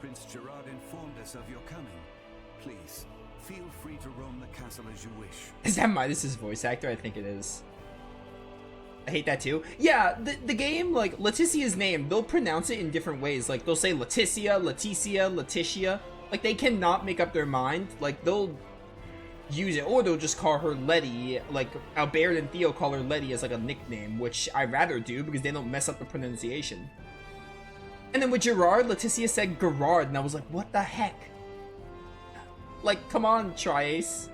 Prince Gerard informed us of your coming. Please, feel free to roam the castle as you wish. Is that Midas's voice actor? I think it is. I hate that too. Yeah, the game, like, Laeticia's name, they'll pronounce it in different ways. Like, they'll say Laeticia, Laeticia, Laeticia. Like, they cannot make up their mind. Like, they'll use it, or they'll just call her Letty. Like, Albert and Theo call her Letty as, like, a nickname, which I rather do because they don't mess up the pronunciation. And then with Gerard, Laeticia said Gerard, and I was like, what the heck? Like, come on, Triace.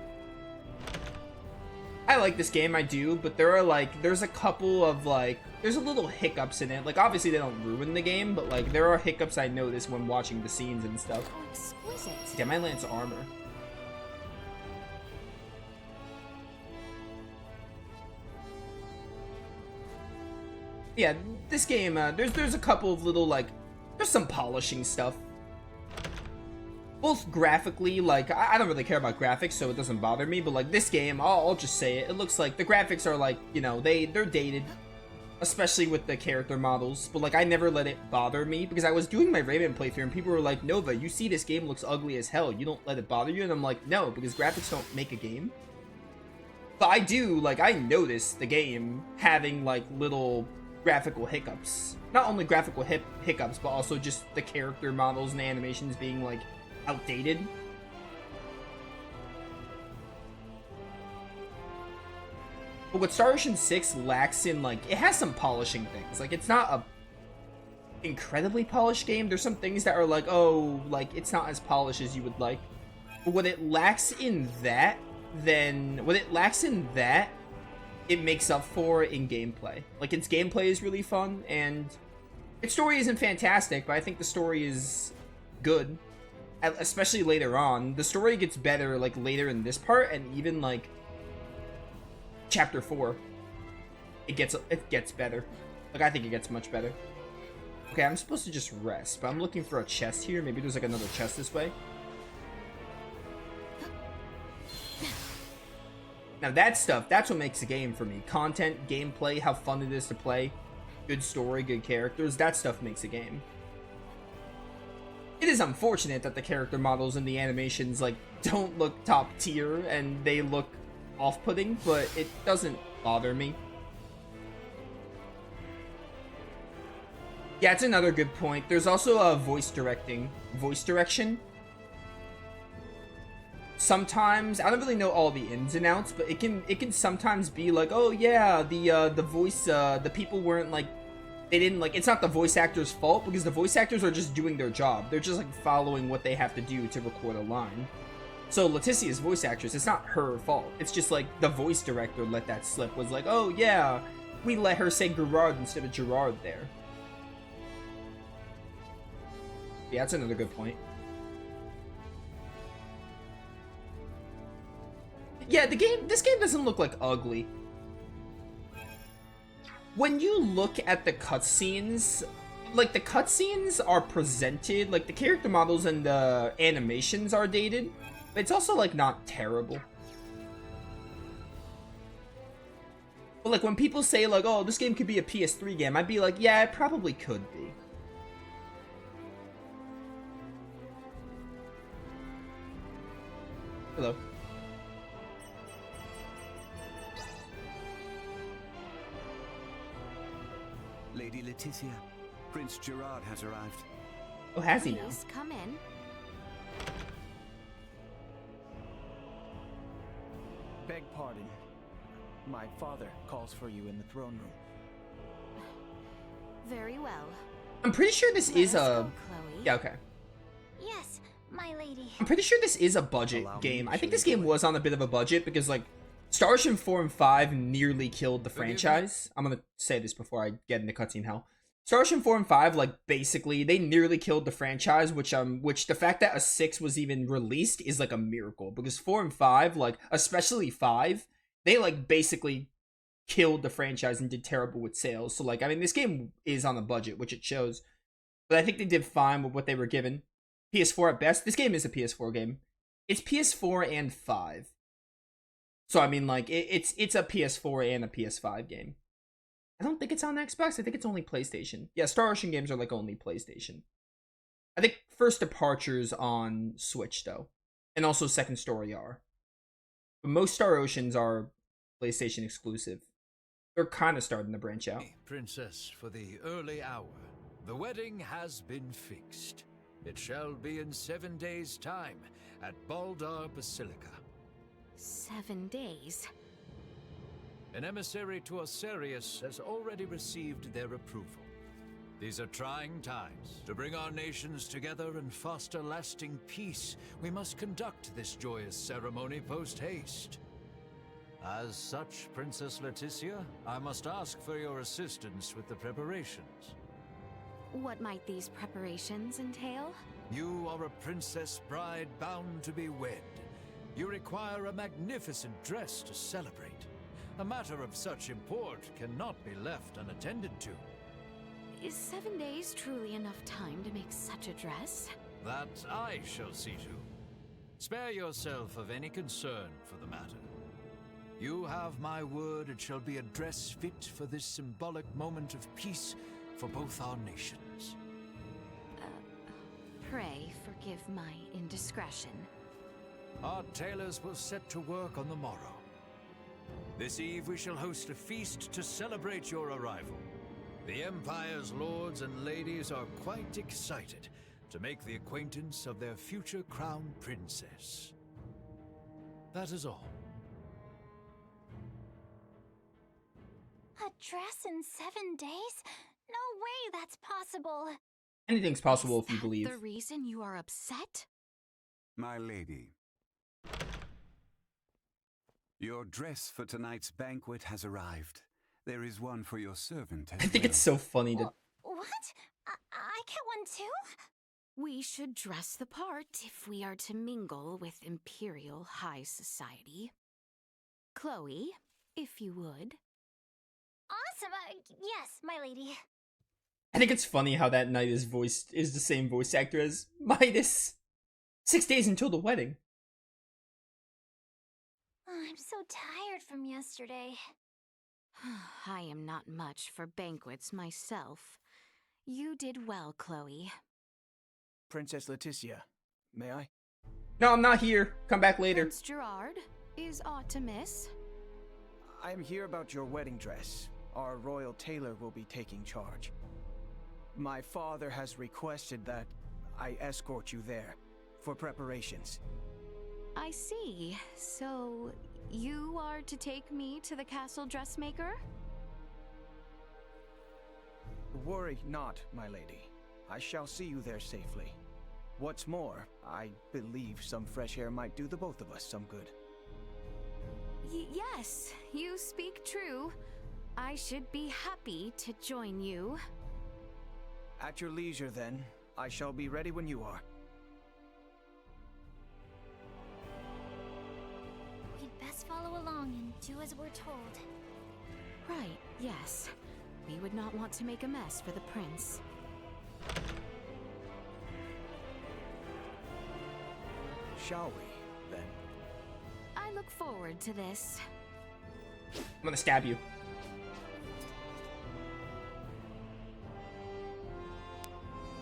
I like this game, I do, but there are, like, there's a couple of, like, there's a little hiccups in it. Like, obviously they don't ruin the game, but, like, there are hiccups I notice when watching the scenes and stuff. Oh, exquisite. Damn, my Lance armor. Yeah, this game, there's a couple of little, like, there's some polishing stuff. Both graphically, like, I don't really care about graphics, so it doesn't bother me, but, like, this game, I'll just say it, it looks like the graphics are, like, you know, they're dated, especially with the character models, but, like, I never let it bother me, because I was doing my Rayman playthrough, and people were like, Nova, you see this game looks ugly as hell, you don't let it bother you, and I'm like, no, because graphics don't make a game. But I do, like, I notice the game having, like, little graphical hiccups. Not only graphical hiccups, but also just the character models and animations being, like, outdated. But what Star Ocean 6 lacks in, like, it has some polishing things. Like, it's not a incredibly polished game. There's some things that are like, oh, like, it's not as polished as you would like. But what it lacks in that, it makes up for in gameplay. Like, its gameplay is really fun, and its story isn't fantastic, but I think the story is good. Especially later on. The story gets better, like, later in this part, and even, like, Chapter 4. It gets better. Like, I think it gets much better. Okay, I'm supposed to just rest, but I'm looking for a chest here. Maybe there's, like, another chest this way. Now, that stuff, that's what makes a game for me. Content, gameplay, how fun it is to play, good story, good characters, that stuff makes a game. It is unfortunate that the character models and the animations, like, don't look top tier and they look off-putting, but it doesn't bother me. Yeah, it's another good point. There's also a voice direction. Sometimes, I don't really know all the ins and outs, but it can sometimes be like, oh yeah, the voice, the people weren't, like, they didn't, like, it's not the voice actor's fault, because the voice actors are just doing their job. They're just, like, following what they have to do to record a line. So Laeticia's voice actress, it's not her fault. It's just, like, the voice director let that slip, was like, oh yeah, we let her say Gerard instead of Gerard there. Yeah, that's another good point. Yeah, this game doesn't look, like, ugly. When you look at the cutscenes, like, the cutscenes are presented, like, the character models and the animations are dated, but it's also, like, not terrible. But, like, when people say, like, oh, this game could be a PS3 game, I'd be like, yeah, it probably could be. Hello. Lady Laeticia, Prince Gerard has arrived. Oh, has he now? Please come in. Beg pardon. My father calls for you in the throne room. Very well. I'm pretty sure this is Let us a... go, Chloe. Yeah, okay. Yes, my lady. I'm pretty sure this is a budget Allow me game. to I think show this you game the was on a bit of a budget because, like, Star Ocean 4 and 5 nearly killed the franchise. I'm gonna say this before I get into cutscene hell. Star Ocean 4 and 5, like, basically, they nearly killed the franchise, which the fact that a 6 was even released is, like, a miracle. Because 4 and 5, like, especially 5, they, like, basically killed the franchise and did terrible with sales. So, like, I mean, this game is on a budget, which it shows. But I think they did fine with what they were given. PS4 at best. This game is a PS4 game. It's PS4 and 5. So, I mean, like, it's a PS4 and a PS5 game. I don't think it's on Xbox. I think it's only PlayStation. Yeah, Star Ocean games are, like, only PlayStation. I think first departures on Switch though, and also second story are. But most Star Oceans are PlayStation exclusive. They're kind of starting to branch out. Princess, for the early hour, the wedding has been fixed. It shall be in 7 days' time at Baldar Basilica. 7 days? An emissary to Osirius has already received their approval. These are trying times. To bring our nations together and foster lasting peace, we must conduct this joyous ceremony post-haste. As such, Princess Laeticia, I must ask for your assistance with the preparations. What might these preparations entail? You are a princess bride bound to be wed. You require a magnificent dress to celebrate. A matter of such import cannot be left unattended to. Is 7 days truly enough time to make such a dress? That I shall see to. Spare yourself of any concern for the matter. You have my word it shall be a dress fit for this symbolic moment of peace for both our nations. Pray forgive my indiscretion. Our tailors will set to work on the morrow. This eve we shall host a feast to celebrate your arrival. The Empire's lords and ladies are quite excited to make the acquaintance of their future crown princess. That is all. A dress in 7 days? No way that's possible. Anything's possible Is if you that believe. the reason you are upset? My lady, your dress for tonight's banquet has arrived. There is one for your servant as I think well. it's so funny to. What? I get one too? We should dress the part if we are to mingle with Imperial High Society. Chloe, if you would. Awesome! Yes, my lady. I think it's funny how that knight is the same voice actor as Midas. 6 days until the wedding. I'm so tired from yesterday. I am not much for banquets myself. You did well, Chloe. Princess Laeticia, may I? No, I'm not here. Come back later. Prince Gerard, is aught to miss? I am here about your wedding dress. Our royal tailor will be taking charge. My father has requested that I escort you there for preparations. I see. So, you are to take me to the castle dressmaker? Worry not, my lady. I shall see you there safely. What's more, I believe some fresh air might do the both of us some good. Yes, you speak true. I should be happy to join you. At your leisure, then. I shall be ready when you are. We'd best follow along and do as we're told. Right, yes. We would not want to make a mess for the prince. Shall we, then? I look forward to this. I'm gonna stab you.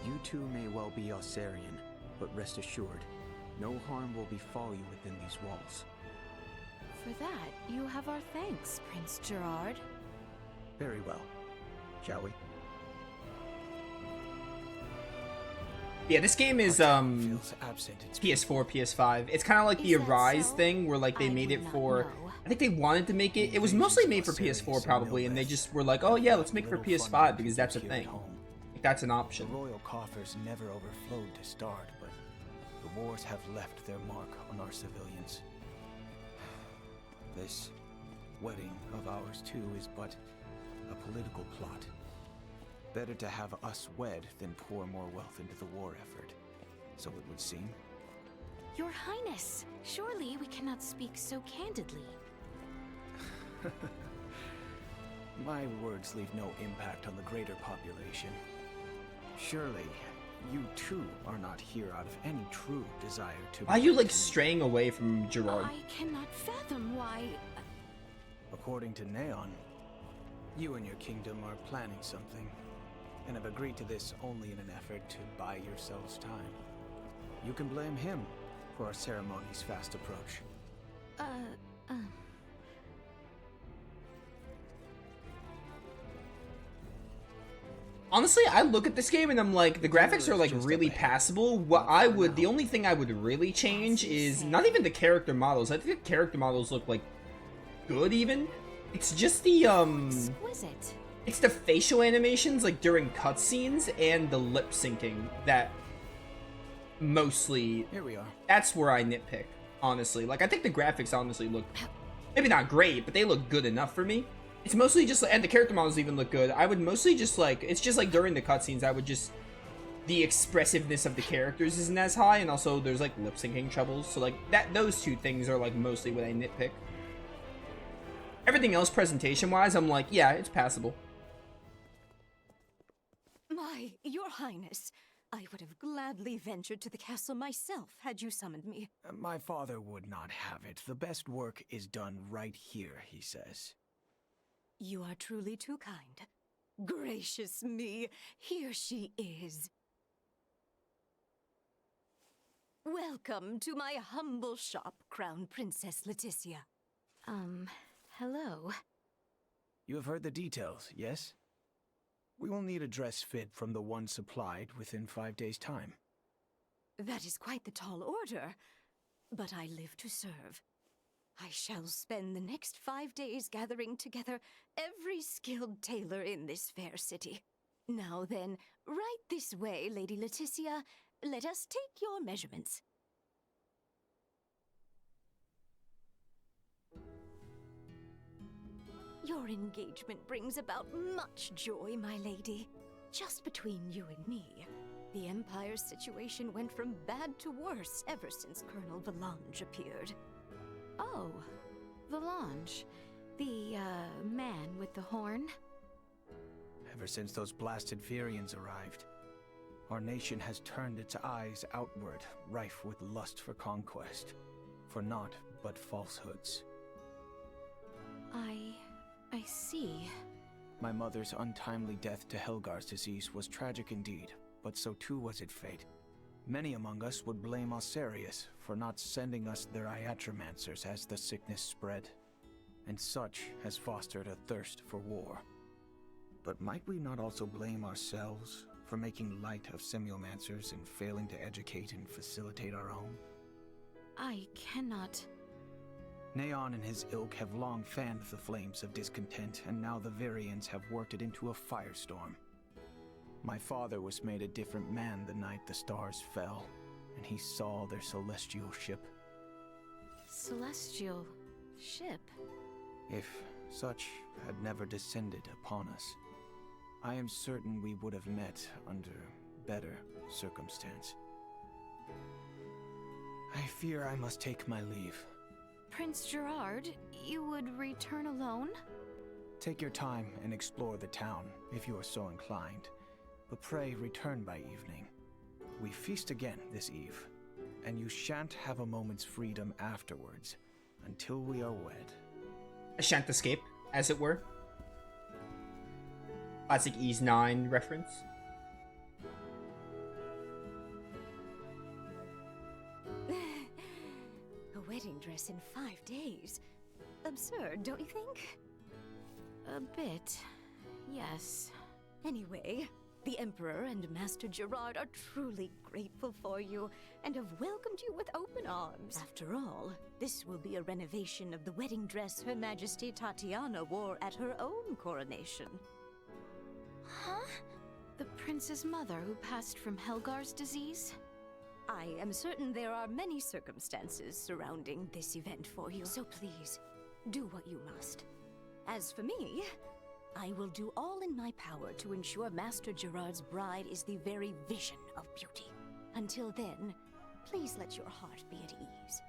You too may well be Osirian, but rest assured, no harm will befall you within these walls. For that, you have our thanks, Prince Gerard. Very well. Shall we? Yeah, this game is Feels absent. It's PS4, PS5. It's kind of like the Is that Arise so? thing, where like they I made would it not for. know. I think they wanted to make it. It was mostly made for PS4 probably, and they just were like, oh yeah, let's make it for PS5 because that's a thing. Like, that's an The option. royal coffers never overflowed to start, but the wars have left their mark on our civilians. This wedding of ours too is but a political plot. Better to have us wed than pour more wealth into the war effort. So it would seem. Your Highness, surely we cannot speak so candidly. My words leave no impact on the greater population. Surely, you too are not here out of any true desire to. Why are you like straying away from Gerard? I cannot fathom why... According to Neon, you and your kingdom are planning something. and have agreed to this only in an effort to buy yourselves time. You can blame him for our ceremony's fast approach. Honestly, I look at this game and I'm like, the graphics are like really passable. The only thing I would really change is not even the character models. I think the character models look like good even. It's just the Exquisite. it's the facial animations like during cutscenes and the lip syncing that mostly. Here we are. That's where I nitpick, honestly. Like I think the graphics honestly look maybe not great, but they look good enough for me. It's mostly just, and the character models even look good. I would mostly just like, it's just like during the cutscenes, I would just, the expressiveness of the characters isn't as high, and also there's like lip syncing troubles. So like those two things are like mostly what I nitpick. Everything else presentation wise, I'm like, yeah, it's passable. My, your highness, I would have gladly ventured to the castle myself had you summoned me. My father would not have it. The best work is done right here, he says. You are truly too kind. Gracious me, here she is. Welcome to my humble shop, Crown Princess Laeticia. Hello. You have heard the details, yes? We will need a dress fit from the one supplied within 5 days' time. That is quite the tall order, but I live to serve. I shall spend the next 5 days gathering together every skilled tailor in this fair city. Now then, right this way, Lady Laeticia. Let us take your measurements. Your engagement brings about much joy, my lady. Just between you and me, the Empire's situation went from bad to worse ever since Colonel Valange appeared. Oh, Valange. The, man with the horn? Ever since those blasted Virians arrived, our nation has turned its eyes outward, rife with lust for conquest, for naught but falsehoods. I see. My mother's untimely death to Helgar's disease was tragic indeed, but so too was its fate. Many among us would blame Osarius for not sending us their iatromancers as the sickness spread, and such has fostered a thirst for war. But might we not also blame ourselves for making light of semiomancers and failing to educate and facilitate our own? I cannot... Neon and his ilk have long fanned the flames of discontent, and now the Virians have worked it into a firestorm. My father was made a different man the night the stars fell, and he saw their celestial ship. Celestial ship? If such had never descended upon us, I am certain we would have met under better circumstance. I fear I must take my leave. Prince Gerard, you would return alone? Take your time and explore the town, if you are so inclined. But pray return by evening. We feast again this eve, and you shan't have a moment's freedom afterwards, until we are wed. I shan't escape, as it were. Classic Ease 9 reference. A wedding dress in 5 days. Absurd, don't you think? A bit, yes. Anyway, the Emperor and Master Gerard are truly grateful for you and have welcomed you with open arms. After all, this will be a renovation of the wedding dress Her Majesty Tatiana wore at her own coronation. Huh? The prince's mother who passed from Helgar's disease? I am certain there are many circumstances surrounding this event for you, so please, do what you must. As for me, I will do all in my power to ensure Master Gerard's bride is the very vision of beauty. Until then, please let your heart be at ease.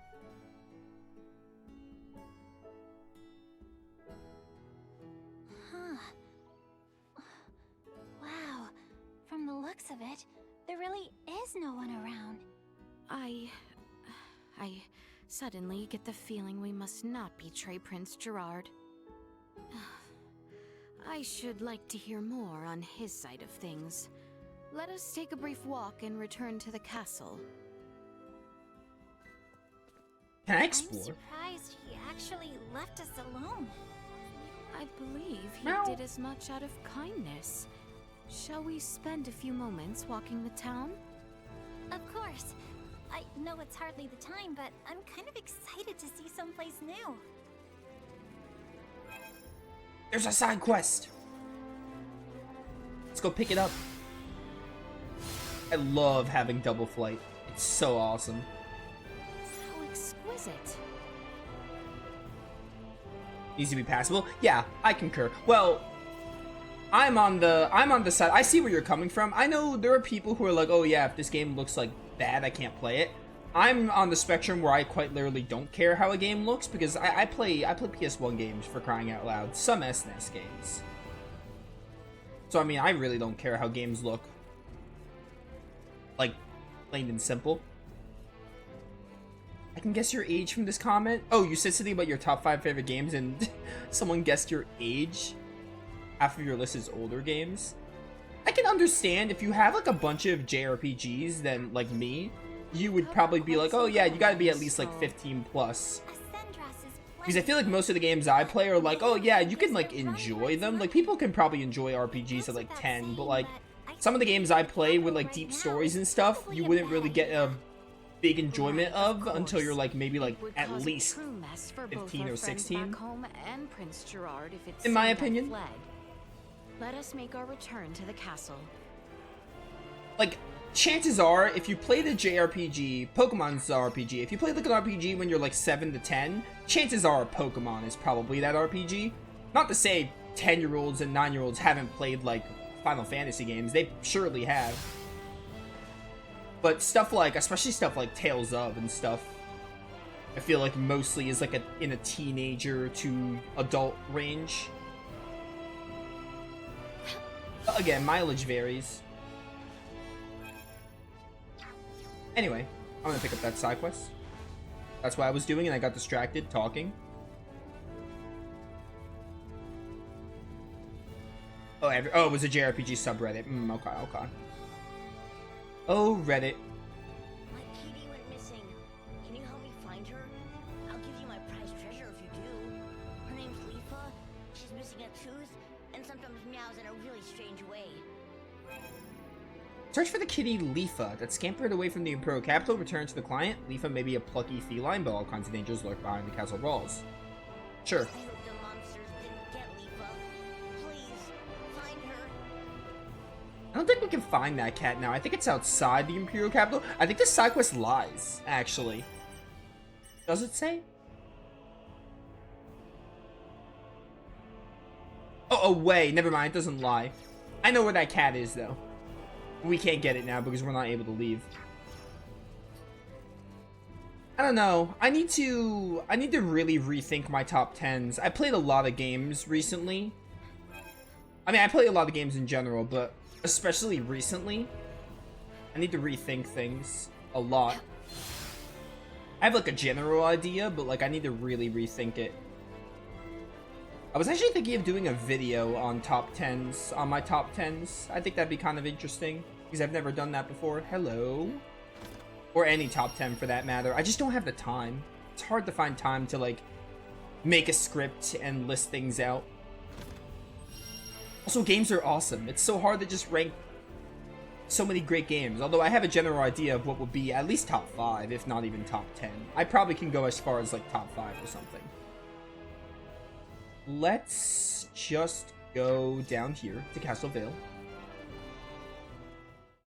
Huh. Wow. From the looks of it, there really is no one around. I suddenly get the feeling we must not betray Prince Gerard. I should like to hear more on his side of things. Let us take a brief walk and return to the castle. Can I I'm explore? surprised he actually left us alone. I believe he Meow. did as much out of kindness. Shall we spend a few moments walking the town? Of course. I know it's hardly the time, but I'm kind of excited to see someplace new. There's a side quest. Let's go pick it up. I love having double flight. It's so awesome. How exquisite. Needs to be passable. Yeah, I concur. Well, I'm on the side. I see where you're coming from. I know there are people who are like, oh yeah, if this game looks like bad, I can't play it. I'm on the spectrum where I quite literally don't care how a game looks because I play PS1 games, for crying out loud. Some SNES games. So I mean, I really don't care how games look. Like, plain and simple. I can guess your age from this comment. Oh, you said something about your top 5 favorite games and someone guessed your age? Half of your list is older games. I can understand if you have like a bunch of JRPGs, then like me, you would probably be like, oh yeah, you gotta be at least like 15 plus. Because I feel like most of the games I play are like, oh yeah, you can like enjoy them. Like people can probably enjoy RPGs at like 10, but like some of the games I play with like deep stories and stuff, you wouldn't really get a big enjoyment of until you're like maybe like at least 15 or 16. In my opinion. Let us make our return to the castle. Like, chances are, if you play the JRPG, Pokemon's the RPG, if you play like an RPG when you're like 7 to 10, chances are Pokemon is probably that RPG. Not to say 10-year-olds and 9-year-olds haven't played like Final Fantasy games, they surely have. But stuff like, especially stuff like Tales of and stuff, I feel like mostly is like in a teenager to adult range. Again, mileage varies. Anyway, I'm gonna pick up that side quest. That's what I was doing and I got distracted talking. Oh, it was a JRPG subreddit. Okay. Oh, Reddit. My kitty went missing. Can you help me find her? I'll give you my prized treasure if you do. Her name's Lefa. She's missing a tooth and sometimes meows in a really strange way. Search for the kitty Lefa that scampered away from the Imperial capital. Return to the client. Lefa may be a plucky feline, but all kinds of dangers lurk behind the castle walls. Sure. I hope the monsters didn't get Lefa. Please, find her. I don't think we can find that cat now. I think it's outside the Imperial capital. I think the side quest lies, actually. Does it say? Oh, away. Never mind. It doesn't lie. I know where that cat is, though. We can't get it now because we're not able to leave. I don't know. I need to really rethink my top 10s. I played a lot of games recently. I mean, I play a lot of games in general, but especially recently, I need to rethink things a lot. I have like a general idea, but like I need to really rethink it. I was actually thinking of doing a video on top 10s, on my top 10s. I think that'd be kind of interesting, because I've never done that before. Hello? Or any top 10 for that matter. I just don't have the time. It's hard to find time to, like, make a script and list things out. Also, games are awesome. It's so hard to just rank so many great games. Although I have a general idea of what would be at least top 5, if not even top 10. I probably can go as far as, like, top 5 or something. Let's just go down here to Castle Vale.